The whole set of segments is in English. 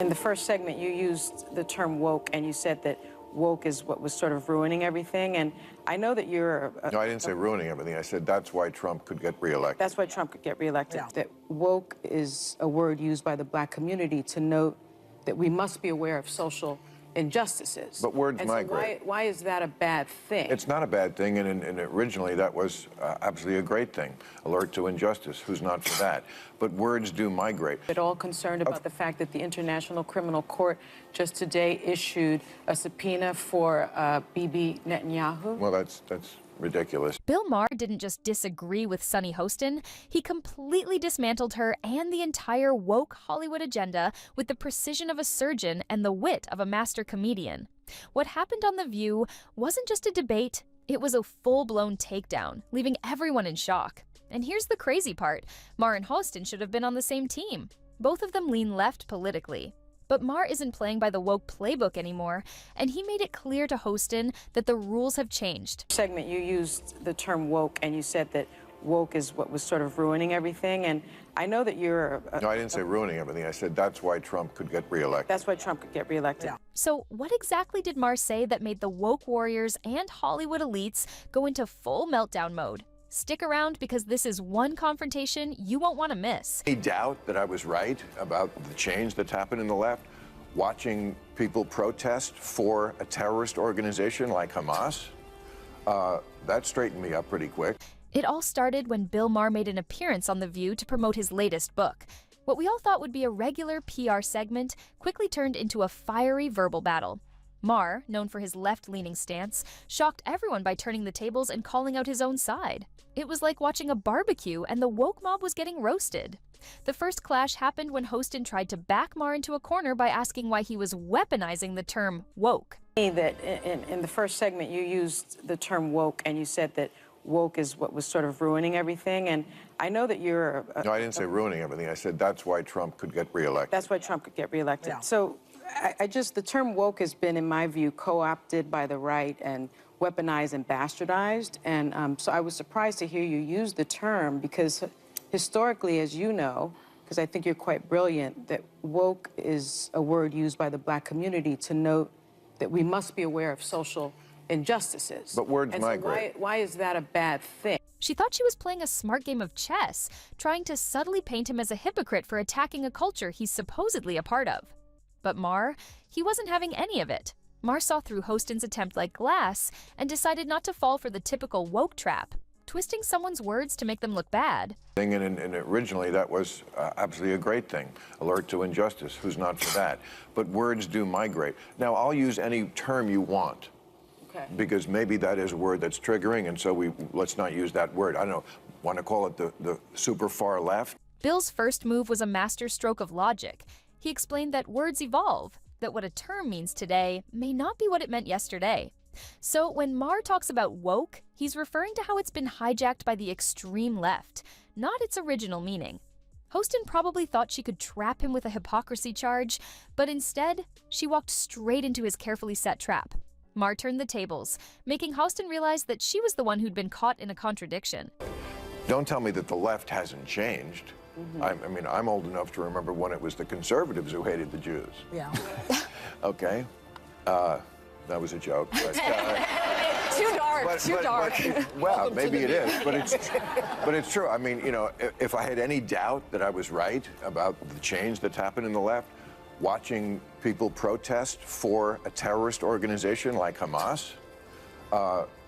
In the first segment, you used the term woke, and you said that woke is what was sort of ruining everything. And I know that you're... No, I didn't say ruining everything. I said that's why Trump could get reelected. That's why Trump could get reelected. Yeah. That woke is a word used by the black community to note that we must be aware of social injustices. But words and migrate. So why is that a bad thing? It's not a bad thing, and originally that was absolutely a great thing. Alert to injustice, who's not for that? But words do migrate. At all concerned about the fact that the International Criminal Court just today issued a subpoena for Bibi Netanyahu? Well, that's ridiculous. Bill Maher didn't just disagree with Sunny Hostin, he completely dismantled her and the entire woke Hollywood agenda with the precision of a surgeon and the wit of a master comedian. What happened on The View wasn't just a debate, it was a full-blown takedown, leaving everyone in shock. And here's the crazy part, Maher and Hostin should have been on the same team. Both of them lean left politically. But Maher isn't playing by the woke playbook anymore, and he made it clear to Hostin that the rules have changed. Segment, you used the term woke, and you said that woke is what was sort of ruining everything. And I know that you're... No, I didn't say ruining everything. I said that's why Trump could get reelected. That's why Trump could get reelected. Yeah. So what exactly did Maher say that made the woke warriors and Hollywood elites go into full meltdown mode? Stick around because this is one confrontation you won't want to miss. Any doubt that I was right about the change that's happened in the left? Watching people protest for a terrorist organization like Hamas, that straightened me up pretty quick. It all started when Bill Maher made an appearance on The View to promote his latest book. What we all thought would be a regular PR segment quickly turned into a fiery verbal battle. Maher, known for his left-leaning stance, shocked everyone by turning the tables and calling out his own side. It was like watching a barbecue and the woke mob was getting roasted. The first clash happened when Hostin tried to back Maher into a corner by asking why he was weaponizing the term woke. That in the first segment, you used the term woke, and you said that woke is what was sort of ruining everything. And I know that you're... No, I didn't say ruining everything. I said that's why Trump could get reelected. That's why Trump could get reelected. Yeah. So the term woke has been, in my view, co-opted by the right and weaponized and bastardized. And so I was surprised to hear you use the term because historically, as you know, because I think you're quite brilliant, that woke is a word used by the black community to note that we must be aware of social injustices. But words and migrate. So why is that a bad thing? She thought she was playing a smart game of chess, trying to subtly paint him as a hypocrite for attacking a culture he's supposedly a part of. But Maher, he wasn't having any of it. Maher saw through Hostin's attempt like glass and decided not to fall for the typical woke trap, twisting someone's words to make them look bad. And originally that was absolutely a great thing. Alert to injustice, who's not for that? But words do migrate. Now, I'll use any term you want. Okay. Because maybe that is a word that's triggering, and so let's not use that word. I don't know, want to call it the super far left? Bill's first move was a masterstroke of logic. He explained that words evolve, that what a term means today may not be what it meant yesterday. So when Maher talks about woke, he's referring to how it's been hijacked by the extreme left, not its original meaning. Hostin probably thought she could trap him with a hypocrisy charge, but instead, she walked straight into his carefully set trap. Maher turned the tables, making Hostin realize that she was the one who'd been caught in a contradiction. Don't tell me that the left hasn't changed. I mean, I'm old enough to remember when it was the conservatives who hated the Jews. Yeah. Okay, that was a joke. But, Too dark, too dark. Well, maybe it is, but it's true. I mean, you know, if I had any doubt that I was right about the change that's happened in the left, watching people protest for a terrorist organization like Hamas,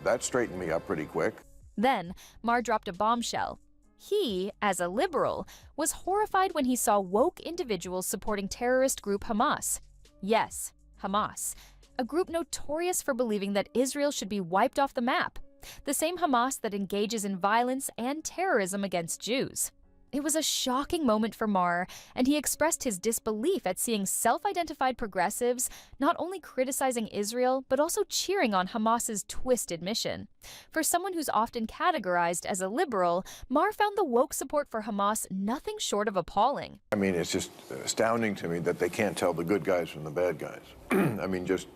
that straightened me up pretty quick. Then, Maher dropped a bombshell. He, as a liberal, was horrified when he saw woke individuals supporting terrorist group Hamas. Yes, Hamas, a group notorious for believing that Israel should be wiped off the map, the same Hamas that engages in violence and terrorism against Jews. It was a shocking moment for Maher, and he expressed his disbelief at seeing self-identified progressives not only criticizing Israel, but also cheering on Hamas's twisted mission. For someone who's often categorized as a liberal, Maher found the woke support for Hamas nothing short of appalling. I mean, it's just astounding to me that they can't tell the good guys from the bad guys. I mean, just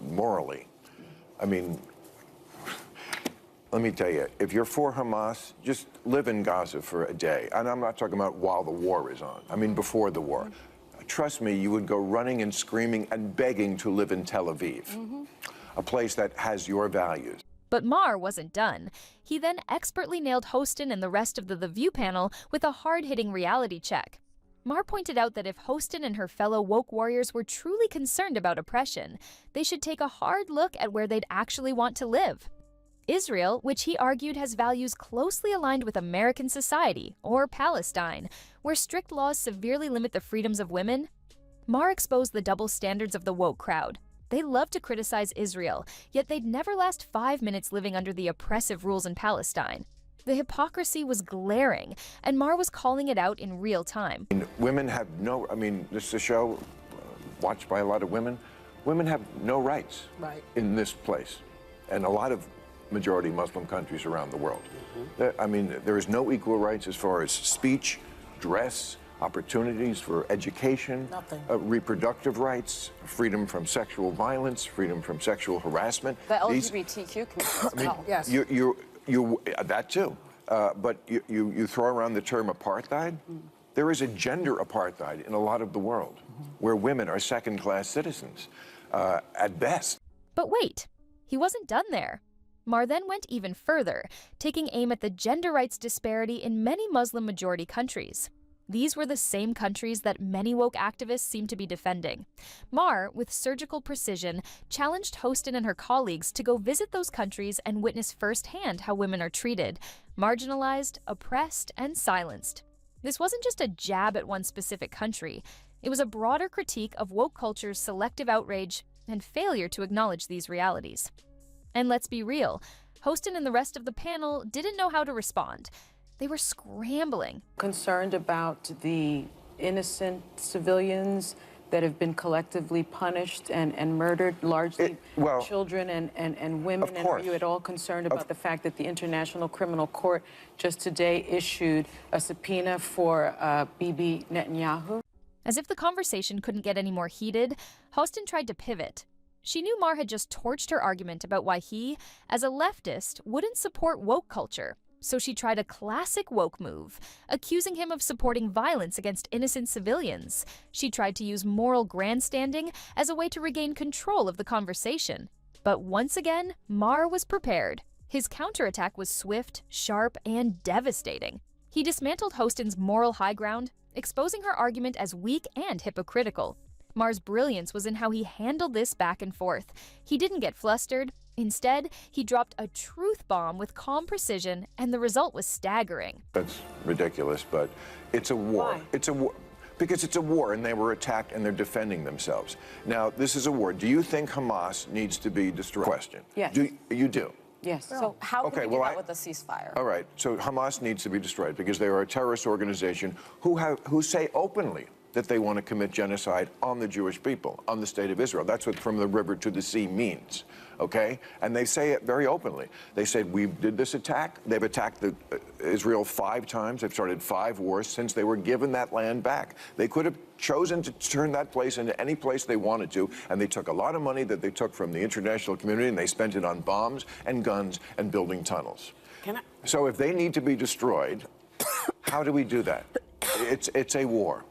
morally. I mean, let me tell you, if you're for Hamas, just live in Gaza for a day. And I'm not talking about while the war is on. I mean, before the war. trust me, you would go running and screaming and begging to live in Tel Aviv, a place that has your values. But Maher wasn't done. He then expertly nailed Hostin and the rest of the View panel with a hard-hitting reality check. Maher pointed out that if Hostin and her fellow woke warriors were truly concerned about oppression, they should take a hard look at where they'd actually want to live. Israel, which he argued has values closely aligned with American society, or Palestine, where strict laws severely limit the freedoms of women. Maher exposed the double standards of the woke crowd. They love to criticize Israel, yet they'd never last 5 minutes living under the oppressive rules in Palestine. The hypocrisy was glaring, and Maher was calling it out in real time. Women have no, this is a show watched by a lot of women. Women have no rights in this place, and a lot of majority Muslim countries around the world. There is no equal rights as far as speech, dress, opportunities for education, reproductive rights, freedom from sexual violence, freedom from sexual harassment. The LGBTQ community as well. Yes. That too. But you throw around the term apartheid. There is a gender apartheid in a lot of the world, where women are second-class citizens, at best. But wait, he wasn't done there. Maher then went even further, taking aim at the gender rights disparity in many Muslim-majority countries. These were the same countries that many woke activists seem to be defending. Maher, with surgical precision, challenged Hostin and her colleagues to go visit those countries and witness firsthand how women are treated, marginalized, oppressed, and silenced. This wasn't just a jab at one specific country. It was a broader critique of woke culture's selective outrage and failure to acknowledge these realities. And let's be real, Hostin and the rest of the panel didn't know how to respond. They were scrambling. Concerned about the innocent civilians that have been collectively punished and murdered, largely children and women. Of and course. are you at all concerned about the fact that the International Criminal Court just today issued a subpoena for Bibi Netanyahu? As if the conversation couldn't get any more heated, Hostin tried to pivot. She knew Maher had just torched her argument about why he, as a leftist, wouldn't support woke culture. So she tried a classic woke move, accusing him of supporting violence against innocent civilians. She tried to use moral grandstanding as a way to regain control of the conversation. But once again, Maher was prepared. His counterattack was swift, sharp, and devastating. He dismantled Hostin's moral high ground, exposing her argument as weak and hypocritical. Maher's brilliance was in how he handled this back and forth. He didn't get flustered. Instead, he dropped a truth bomb with calm precision, and the result was staggering. That's ridiculous, but it's a war. Why? It's a war. Because it's a war, and they were attacked, and they're defending themselves. Now, this is a war. Do you think Hamas needs to be destroyed? Question. Yes. You do? Yes. So how can we do that with a ceasefire? All right. So Hamas needs to be destroyed because they are a terrorist organization who say openly that they want to commit genocide on the Jewish people, on the state of Israel. That's what from the river to the sea means, okay? And they say it very openly. They said, we did this attack. They've attacked Israel 5 times. They've started 5 wars since they were given that land back. They could have chosen to turn that place into any place they wanted to, and they took a lot of money that they took from the international community, and they spent it on bombs and guns and building tunnels. So if they need to be destroyed, how do we do that? It's a war.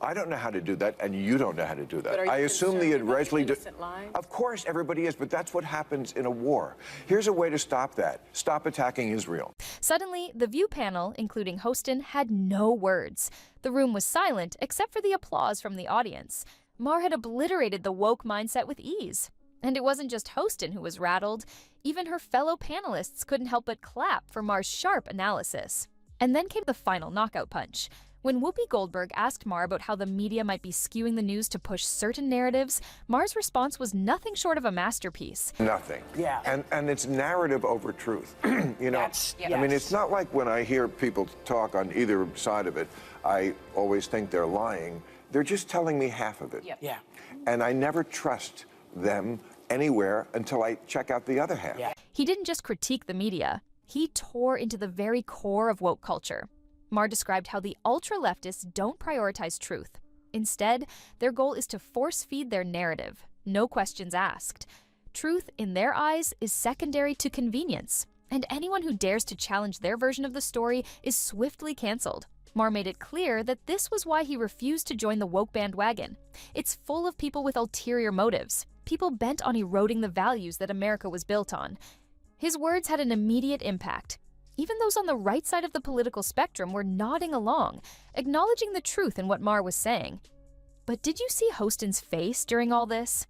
I don't know how to do that, and you don't know how to do that. But are you I assume the concerned about Israeli. innocent lives? Of course, everybody is, but that's what happens in a war. Here's a way to stop that. Stop attacking Israel. Suddenly, the View panel, including Hostin, had no words. The room was silent, except for the applause from the audience. Maher had obliterated the woke mindset with ease. And it wasn't just Hostin who was rattled. Even her fellow panelists couldn't help but clap for Maher's sharp analysis. And then came the final knockout punch. When Whoopi Goldberg asked Maher about how the media might be skewing the news to push certain narratives, Maher's response was nothing short of a masterpiece. Nothing. Yeah. And it's narrative over truth. You know, I mean, it's not like when I hear people talk on either side of it, I always think they're lying. They're just telling me half of it. Yeah. And I never trust them anywhere until I check out the other half. Yeah. He didn't just critique the media. He tore into the very core of woke culture. Maher described how the ultra-leftists don't prioritize truth. Instead, their goal is to force-feed their narrative, no questions asked. Truth, in their eyes, is secondary to convenience, and anyone who dares to challenge their version of the story is swiftly canceled. Maher made it clear that this was why he refused to join the woke bandwagon. It's full of people with ulterior motives, people bent on eroding the values that America was built on. His words had an immediate impact. Even those on the right side of the political spectrum were nodding along, acknowledging the truth in what Maher was saying. But did you see Hostin's face during all this?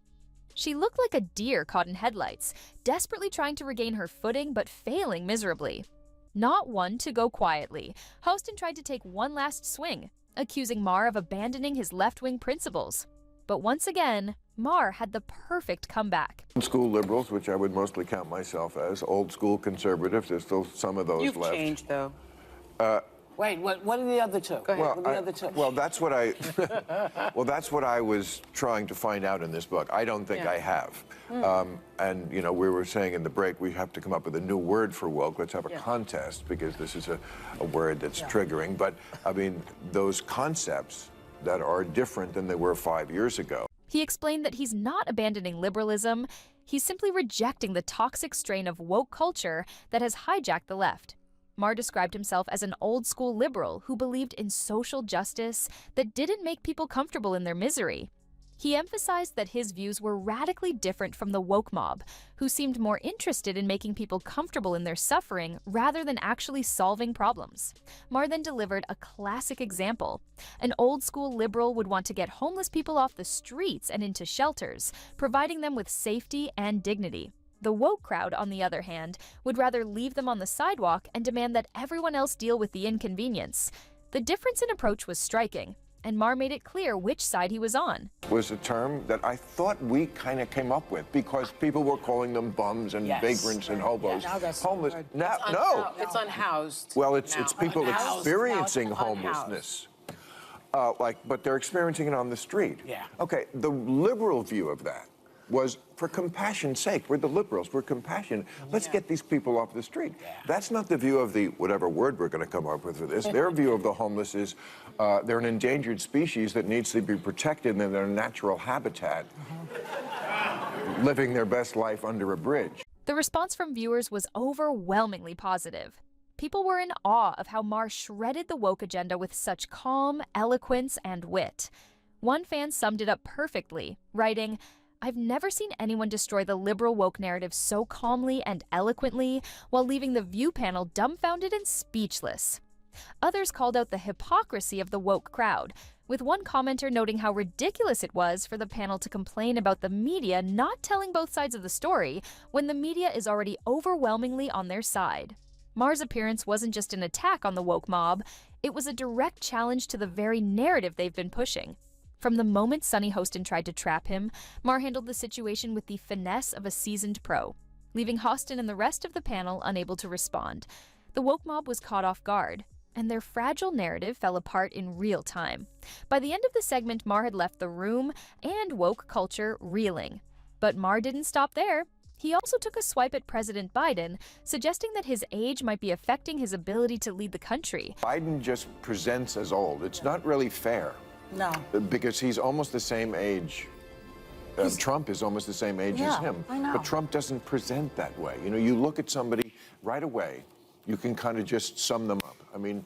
She looked like a deer caught in headlights, desperately trying to regain her footing but failing miserably. Not one to go quietly, Hostin tried to take one last swing, accusing Maher of abandoning his left-wing principles. But once again, Maher had the perfect comeback. Old school liberals, which I would mostly count myself as, old school conservatives, there's still some of those You've left. changed, though. Wait, what are the other two? Go ahead. Well, What are the other two? well, that's what I, well, that's what I was trying to find out in this book. I don't think Yeah. I have. And, you know, we were saying in the break, we have to come up with a new word for woke. Let's have a contest, because this is a word that's triggering. But, I mean, those concepts that are different than they were 5 years ago. He explained that he's not abandoning liberalism, he's simply rejecting the toxic strain of woke culture that has hijacked the left. Maher described himself as an old-school liberal who believed in social justice that didn't make people comfortable in their misery. He emphasized that his views were radically different from the woke mob, who seemed more interested in making people comfortable in their suffering rather than actually solving problems. Maher then delivered a classic example. An old-school liberal would want to get homeless people off the streets and into shelters, providing them with safety and dignity. The woke crowd, on the other hand, would rather leave them on the sidewalk and demand that everyone else deal with the inconvenience. The difference in approach was striking, and Maher made it clear which side he was on. Was a term that I thought we kind of came up with, because people were calling them bums and vagrants and hobos. Now that's Homeless. hard. Now, no. It's unhoused. Well, it's now. people Unhoused. experiencing Now it's unhoused. homelessness. But they're experiencing it on the street. Yeah. Okay, the liberal view of that was, for compassion's sake, we're the liberals, we're compassionate. Let's get these people off the street. That's not the view of the, whatever word we're going to come up with for this. Their view of the homeless is they're an endangered species that needs to be protected in their natural habitat, living their best life under a bridge. The response from viewers was overwhelmingly positive. People were in awe of how Maher shredded the woke agenda with such calm, eloquence, and wit. One fan summed it up perfectly, writing, "I've never seen anyone destroy the liberal woke narrative so calmly and eloquently while leaving the view panel dumbfounded and speechless." Others called out the hypocrisy of the woke crowd, with one commenter noting how ridiculous it was for the panel to complain about the media not telling both sides of the story when the media is already overwhelmingly on their side. Maher's appearance wasn't just an attack on the woke mob, it was a direct challenge to the very narrative they've been pushing. From the moment Sunny Hostin tried to trap him, Maher handled the situation with the finesse of a seasoned pro, leaving Hostin and the rest of the panel unable to respond. The woke mob was caught off guard, and their fragile narrative fell apart in real time. By the end of the segment, Maher had left the room and woke culture reeling. But Maher didn't stop there. He also took a swipe at President Biden, suggesting that his age might be affecting his ability to lead the country. Biden just presents as old. It's not really fair. No. Because he's almost the same age. Trump is almost the same age as him. I know. But Trump doesn't present that way. You know, you look at somebody right away, you can kind of just sum them up. I mean,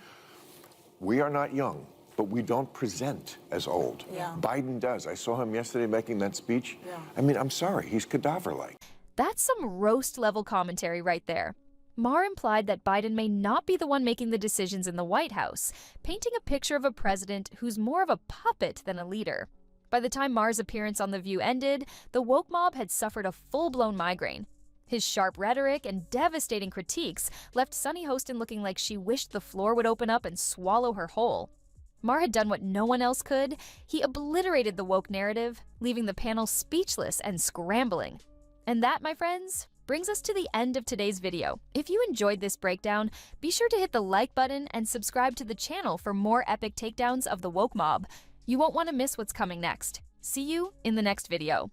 we are not young, but we don't present as old. Yeah. Biden does. I saw him yesterday making that speech. Yeah. I mean, I'm sorry, he's cadaver-like. That's some roast-level commentary right there. Maher implied that Biden may not be the one making the decisions in the White House, painting a picture of a president who's more of a puppet than a leader. By the time Maher's appearance on The View ended, the woke mob had suffered a full-blown migraine. His sharp rhetoric and devastating critiques left Sunny Hostin looking like she wished the floor would open up and swallow her whole. Maher had done what no one else could. He obliterated the woke narrative, leaving the panel speechless and scrambling. And that, my friends, brings us to the end of today's video. If you enjoyed this breakdown, be sure to hit the like button and subscribe to the channel for more epic takedowns of the woke mob. You won't want to miss what's coming next. See you in the next video.